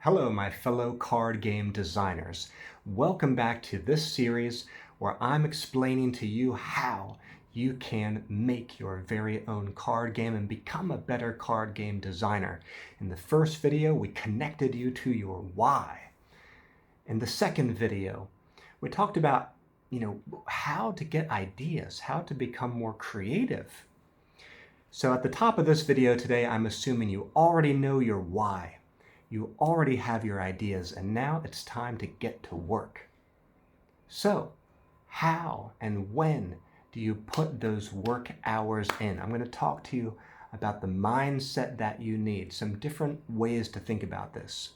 Hello, my fellow card game designers. Welcome back to this series where I'm explaining to you how you can make your very own card game and become a better card game designer. In the first video, we connected you to your why. In the second video, we talked about, how to get ideas, how to become more creative. So at the top of this video today, I'm assuming you already know your why. You already have your ideas, and now it's time to get to work. So, how and when do you put those work hours in? I'm going to talk to you about the mindset that you need, some different ways to think about this.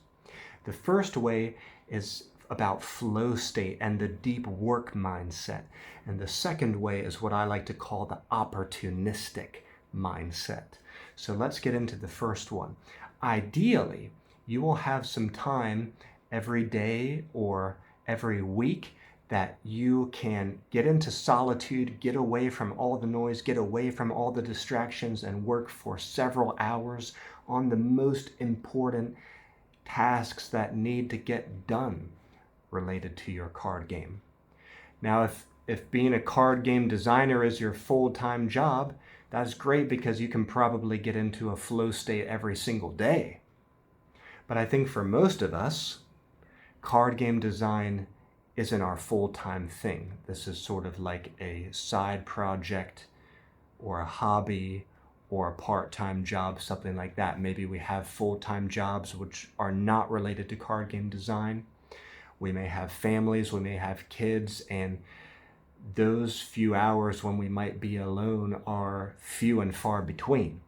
The first way is about flow state and the deep work mindset. And the second way is what I like to call the opportunistic mindset. So let's get into the first one. Ideally, you will have some time every day or every week that you can get into solitude, get away from all the noise, get away from all the distractions, and work for several hours on the most important tasks that need to get done related to your card game. Now, if being a card game designer is your full-time job, that's great because you can probably get into a flow state every single day. But I think for most of us, card game design isn't our full-time thing. This is sort of like a side project or a hobby or a part-time job, something like that. Maybe we have full-time jobs which are not related to card game design. We may have families, we may have kids, and those few hours when we might be alone are few and far between.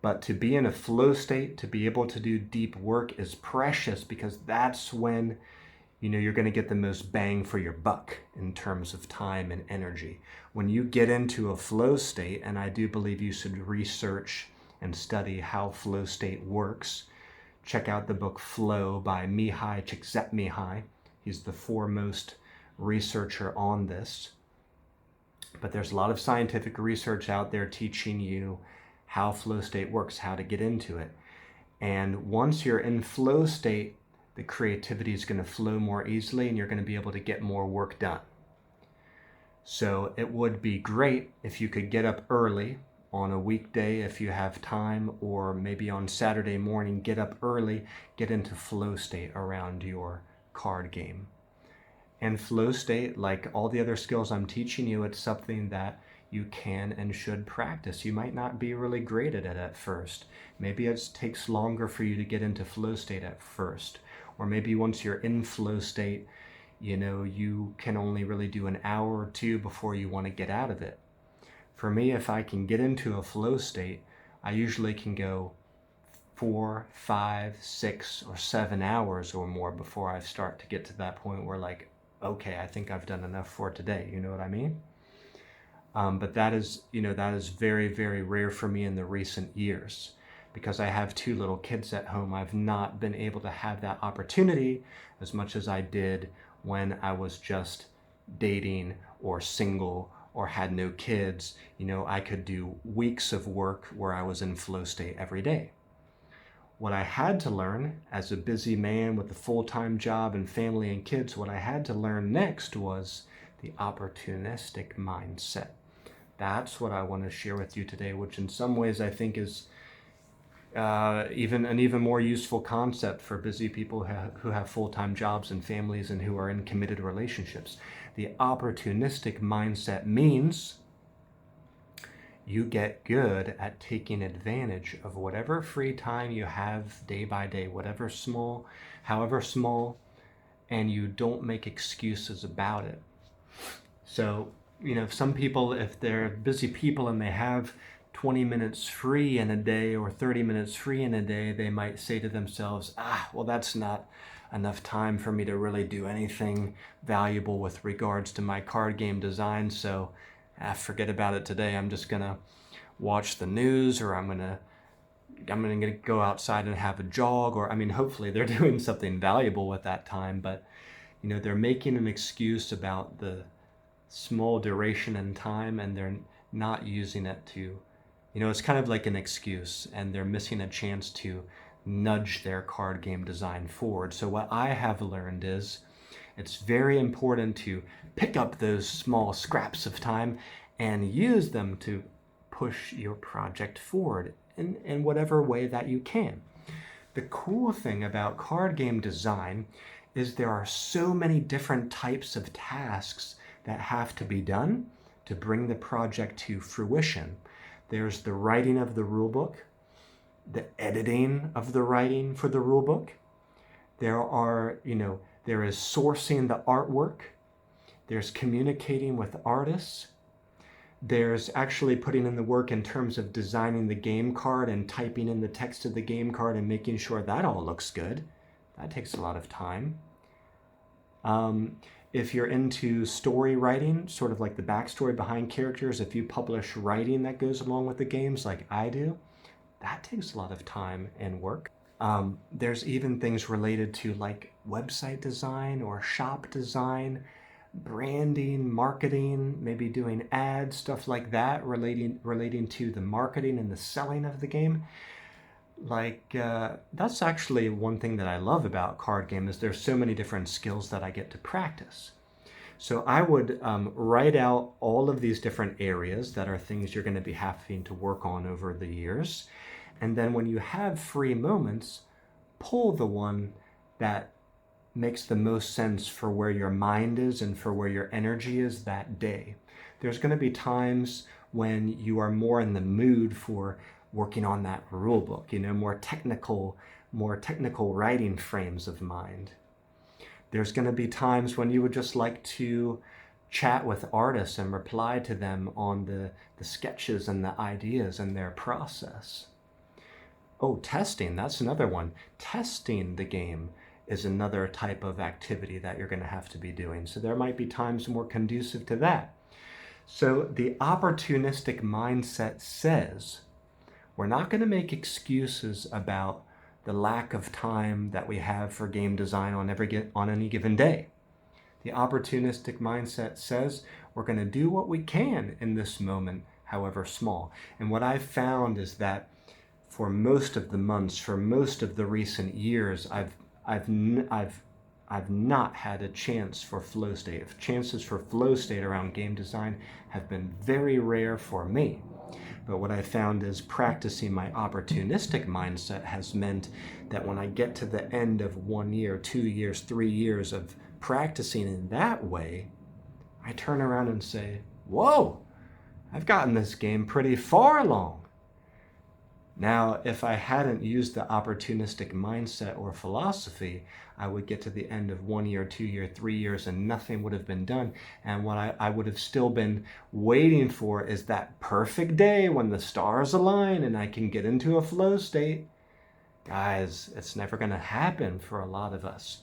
But to be in a flow state, to be able to do deep work is precious because that's when you're going to get the most bang for your buck in terms of time and energy. When you get into a flow state, and I do believe you should research and study how flow state works, check out the book Flow by Mihai Csikszentmihalyi. He's the foremost researcher on this. But there's a lot of scientific research out there teaching you how flow state works, how to get into it. And once you're in flow state, the creativity is going to flow more easily and you're going to be able to get more work done. So it would be great if you could get up early on a weekday if you have time, or maybe on Saturday morning, get up early, get into flow state around your card game. And flow state, like all the other skills I'm teaching you, it's something that you can and should practice. You might not be really great at it at first. Maybe it takes longer for you to get into flow state at first. Or maybe once you're in flow state, you can only really do an hour or two before you want to get out of it. For me, if I can get into a flow state, I usually can go 4, 5, 6, or 7 hours or more before I start to get to that point where okay, I think I've done enough for today. You know what I mean? But that is very, very rare for me in the recent years. Because I have 2 little kids at home, I've not been able to have that opportunity as much as I did when I was just dating or single or had no kids. I could do weeks of work where I was in flow state every day. What I had to learn as a busy man with a full-time job and family and kids, what I had to learn next was the opportunistic mindset. That's what I want to share with you today, which in some ways I think is even more useful concept for busy people who have full-time jobs and families and who are in committed relationships. The opportunistic mindset means you get good at taking advantage of whatever free time you have day by day, however small, and you don't make excuses about it. So, some people, if they're busy people and they have 20 minutes free in a day or 30 minutes free in a day, they might say to themselves, well, that's not enough time for me to really do anything valuable with regards to my card game design, so forget about it today. I'm just gonna watch the news, or I'm gonna go outside and have a jog, or hopefully they're doing something valuable with that time, but they're making an excuse about the small duration and time, and they're not using it to, it's kind of like an excuse, and they're missing a chance to nudge their card game design forward. So what I have learned is it's very important to pick up those small scraps of time and use them to push your project forward in whatever way that you can. The cool thing about card game design is there are so many different types of tasks that have to be done to bring the project to fruition. There's the writing of the rulebook, the editing of the writing for the rulebook. There is sourcing the artwork. There's communicating with artists. There's actually putting in the work in terms of designing the game card and typing in the text of the game card and making sure that all looks good. That takes a lot of time. If you're into story writing, sort of like the backstory behind characters, if you publish writing that goes along with the games like I do, that takes a lot of time and work. There's even things related to like website design or shop design, branding, marketing, maybe doing ads, stuff like that, relating to the marketing and the selling of the game. That's actually one thing that I love about card game is there's so many different skills that I get to practice. So I would write out all of these different areas that are things you're going to be having to work on over the years. And then when you have free moments, pull the one that makes the most sense for where your mind is and for where your energy is that day. There's going to be times when you are more in the mood for working on that rule book, more technical writing frames of mind. There's going to be times when you would just like to chat with artists and reply to them on the sketches and the ideas and their process. Oh, testing, that's another one. Testing the game is another type of activity that you're going to have to be doing. So there might be times more conducive to that. So the opportunistic mindset says we're not going to make excuses about the lack of time that we have for game design on any given day. The opportunistic mindset says we're going to do what we can in this moment, however small. And what I've found is that for most of the months, for most of the recent years, I've not had a chance for flow state. Chances for flow state around game design have been very rare for me. But what I found is practicing my opportunistic mindset has meant that when I get to the end of 1 year, 2 years, 3 years of practicing in that way, I turn around and say, whoa, I've gotten this game pretty far along. Now, if I hadn't used the opportunistic mindset or philosophy, I would get to the end of 1 year, 2 year, 3 years, and nothing would have been done. And what I would have still been waiting for is that perfect day when the stars align and I can get into a flow state. Guys, it's never going to happen for a lot of us.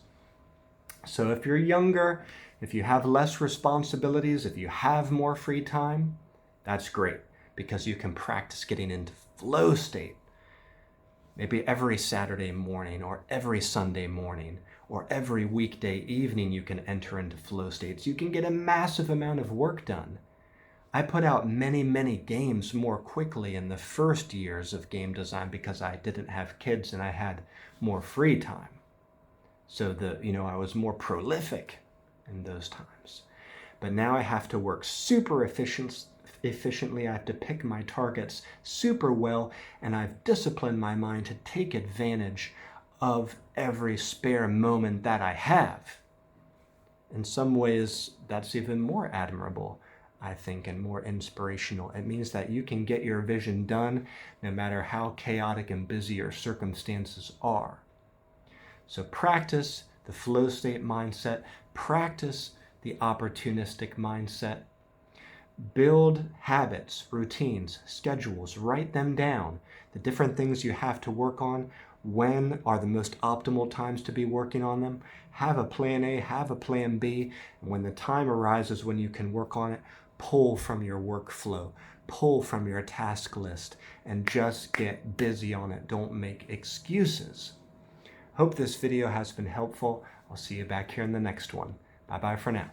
So if you're younger, if you have less responsibilities, if you have more free time, that's great because you can practice getting into flow state. Maybe every Saturday morning or every Sunday morning or every weekday evening you can enter into flow states. You can get a massive amount of work done. I put out many games more quickly in the first years of game design because I didn't have kids and I had more free time. So I was more prolific in those times. But now I have to work super efficiently. I have to pick my targets super well, and I've disciplined my mind to take advantage of every spare moment that I have. In some ways, that's even more admirable, I think, and more inspirational. It means that you can get your vision done no matter how chaotic and busy your circumstances are. So practice the flow state mindset, practice the opportunistic mindset. Build habits, routines, schedules, write them down. The different things you have to work on, when are the most optimal times to be working on them. Have a plan A, have a plan B, and when the time arises when you can work on it, pull from your workflow, pull from your task list, and just get busy on it. Don't make excuses. Hope this video has been helpful. I'll see you back here in the next one. Bye-bye for now.